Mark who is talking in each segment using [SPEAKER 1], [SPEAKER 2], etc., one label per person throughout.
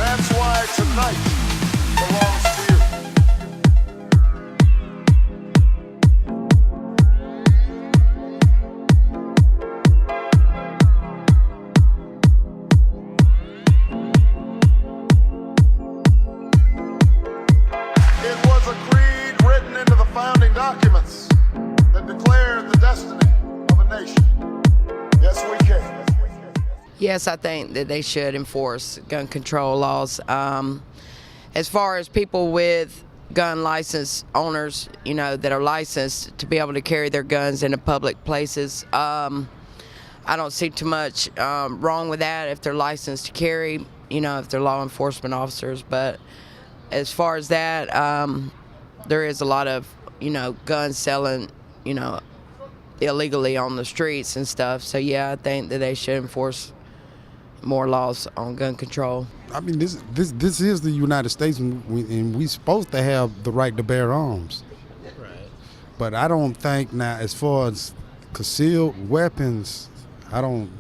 [SPEAKER 1] That's why tonight belongs to you. It was a creed written into the founding documents that declared the destiny of a nation. Yes, we can.
[SPEAKER 2] Yes, I think that they should enforce gun control laws. As far as people with gun license owners, that are licensed to be able to carry their guns into public places, I don't see too much wrong with that if they're licensed to carry, if they're law enforcement officers. But as far as that, there is a lot of, guns selling, illegally on the streets and stuff. So yeah, I think that they should enforce more laws on gun control.
[SPEAKER 3] I mean, this is the United States, and we're supposed to have the right to bear arms. Right. But I don't think now, as far as concealed weapons, I don't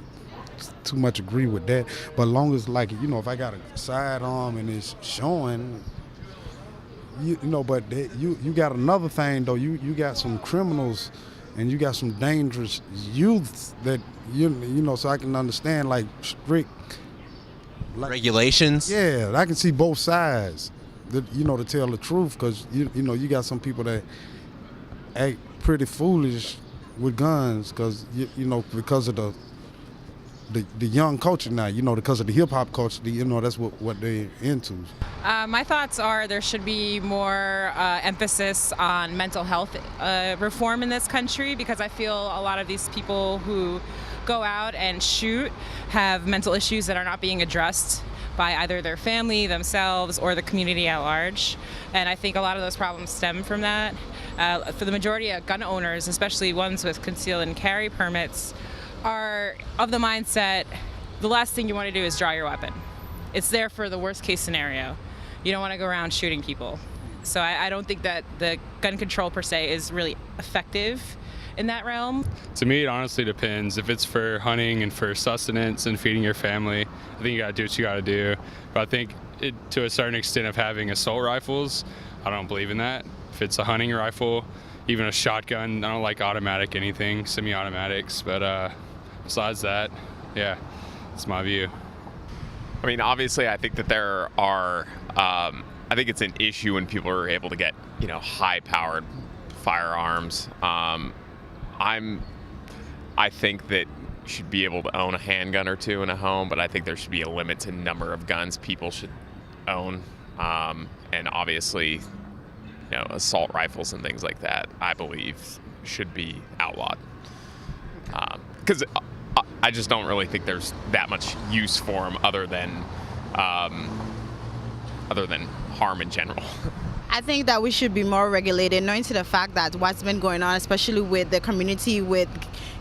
[SPEAKER 3] too much agree with that. But as long as, if I got a sidearm and it's showing, but you got another thing though. You got some criminals, and you got some dangerous youths that so I can understand strict
[SPEAKER 4] regulations.
[SPEAKER 3] Yeah, I can see both sides. To tell the truth, because you got some people that act pretty foolish with guns, because because of the young culture now, because of the hip hop culture, that's what they're into.
[SPEAKER 5] My thoughts are there should be more emphasis on mental health reform in this country, because I feel a lot of these people who go out and shoot have mental issues that are not being addressed by either their family, themselves, or the community at large. And I think a lot of those problems stem from that. For the majority of gun owners, especially ones with conceal and carry permits, are of the mindset the last thing you want to do is draw your weapon. It's there for the worst case scenario. You don't want to go around shooting people. So I don't think that the gun control per se is really effective in that realm.
[SPEAKER 6] To me, it honestly depends. If it's for hunting and for sustenance and feeding your family, I think you gotta do what you gotta do. But I think to a certain extent of having assault rifles, I don't believe in that. If it's a hunting rifle, even a shotgun, I don't like automatic anything, semi-automatics, but besides that, yeah, it's my view.
[SPEAKER 7] I mean, obviously, I think that there are, I think it's an issue when people are able to get, high-powered firearms. I think that you should be able to own a handgun or two in a home, but I think there should be a limit to number of guns people should own. And obviously, assault rifles and things like that, I believe, should be outlawed. Because I just don't really think there's that much use for them other than harm in general.
[SPEAKER 8] I think that we should be more regulated, knowing to the fact that what's been going on, especially with the community, with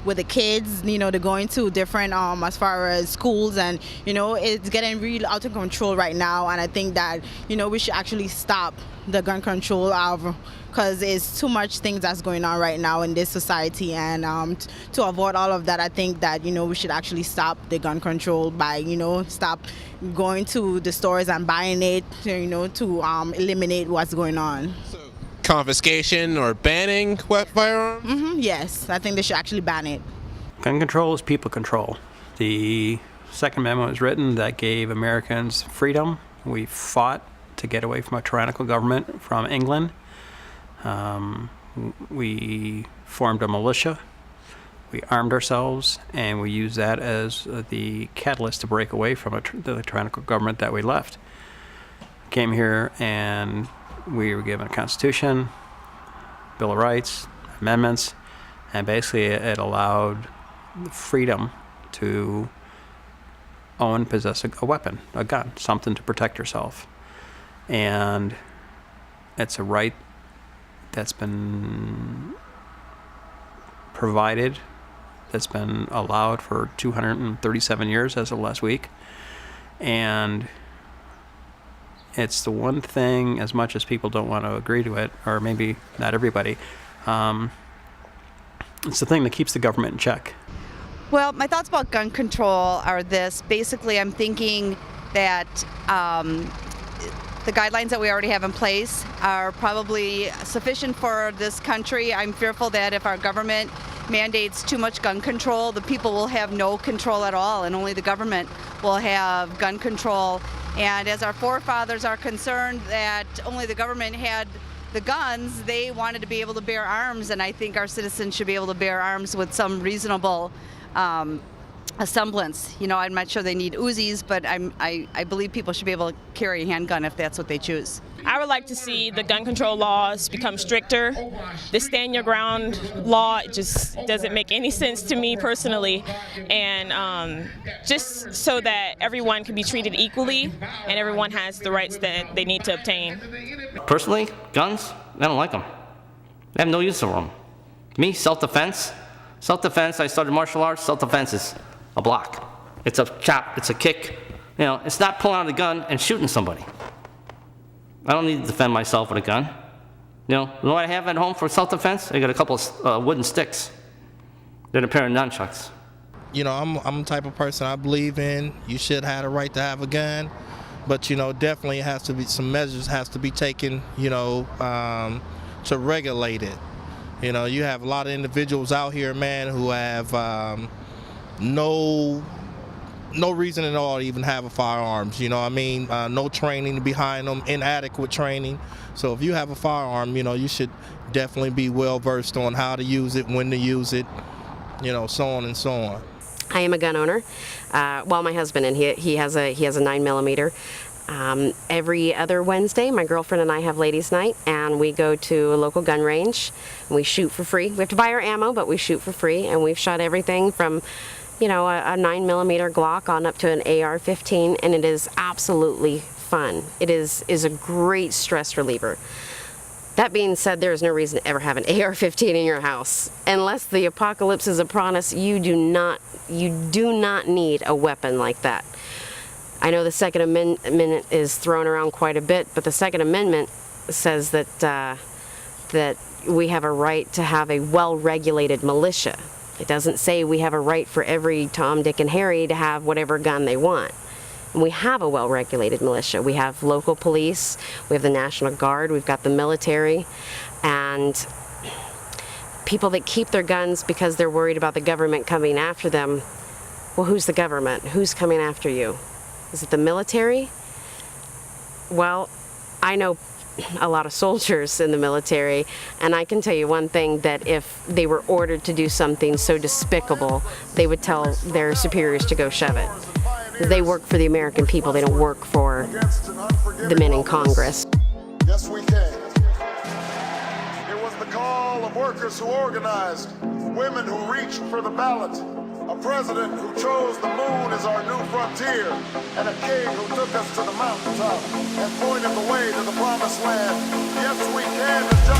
[SPEAKER 8] the kids, they're going to different, as far as schools, and, it's getting real out of control right now. And I think that, we should actually stop the gun control because it's too much things that's going on right now in this society. And to avoid all of that, I think that, we should actually stop the gun control by, stop going to the stores and buying it, to eliminate what's going on.
[SPEAKER 4] So confiscation or banning firearms?
[SPEAKER 8] Yes, I think they should actually ban it.
[SPEAKER 9] Gun control is people control. The Second Amendment was written that gave Americans freedom. We fought to get away from a tyrannical government from England. We formed a militia. We armed ourselves, and we used that as the catalyst to break away from the tyrannical government that we left. Came here, and we were given a Constitution, Bill of Rights, amendments, and basically it allowed freedom to own, possess a weapon, a gun, something to protect yourself. And it's a right that's been provided, that's been allowed for 237 years as of last week. And it's the one thing, as much as people don't want to agree to it, or maybe not everybody, it's the thing that keeps the government in check.
[SPEAKER 10] Well, my thoughts about gun control are this. Basically, I'm thinking that the guidelines that we already have in place are probably sufficient for this country. I'm fearful that if our government mandates too much gun control, the people will have no control at all, and only the government will have gun control. And as our forefathers are concerned that only the government had the guns, they wanted to be able to bear arms, and I think our citizens should be able to bear arms with some reasonable a semblance. You know, I'm not sure they need Uzis, but I believe people should be able to carry a handgun if that's what they choose.
[SPEAKER 11] I would like to see the gun control laws become stricter. The stand your ground law just doesn't make any sense to me personally, and just so that everyone can be treated equally and everyone has the rights that they need to obtain.
[SPEAKER 12] Personally, guns, I don't like them. I have no use for them. Me, self-defense. Self-defense, I started martial arts. Self-defense is a block. It's a chop, it's a kick. You know, it's not pulling out a gun and shooting somebody. I don't need to defend myself with a gun. You know what I have at home for self-defense? I got a couple of wooden sticks. Then a pair of nunchucks.
[SPEAKER 13] You know, I'm the type of person I believe in. You should have the right to have a gun, but you know, definitely has to be some measures has to be taken. You know, to regulate it. You know, you have a lot of individuals out here, man, who have no reason at all to even have a firearms. You know what I mean? No training behind them, inadequate training. So if you have a firearm, you know, you should definitely be well versed on how to use it, when to use it, you know, so on and so on.
[SPEAKER 14] I am a gun owner. Well, my husband, and he has a 9mm. Every other Wednesday, my girlfriend and I have ladies' night, and we go to a local gun range, and we shoot for free. We have to buy our ammo, but we shoot for free, and we've shot everything from, you know, a 9mm Glock on up to an AR-15, and it is absolutely fun. It is a great stress reliever. That being said, there is no reason to ever have an AR-15 in your house. Unless the apocalypse is upon us, you do not need a weapon like that. I know the Second Amendment is thrown around quite a bit, but the Second Amendment says that that we have a right to have a well-regulated militia. It doesn't say we have a right for every Tom, Dick, and Harry to have whatever gun they want. And we have a well-regulated militia. We have local police, we have the National Guard, we've got the military, and people that keep their guns because they're worried about the government coming after them. Well, who's the government? Who's coming after you? Is it the military? Well, I know a lot of soldiers in the military, and I can tell you one thing, that if they were ordered to do something so despicable, they would tell their superiors to go shove it. They work for the American people, they don't work for the men in Congress.
[SPEAKER 1] Yes, we can. It was the call of workers who organized, women who reached for the ballot, a president who chose the moon as our new frontier, and a king who took us to the mountaintop and pointed the way to the promised land. Yes, we can.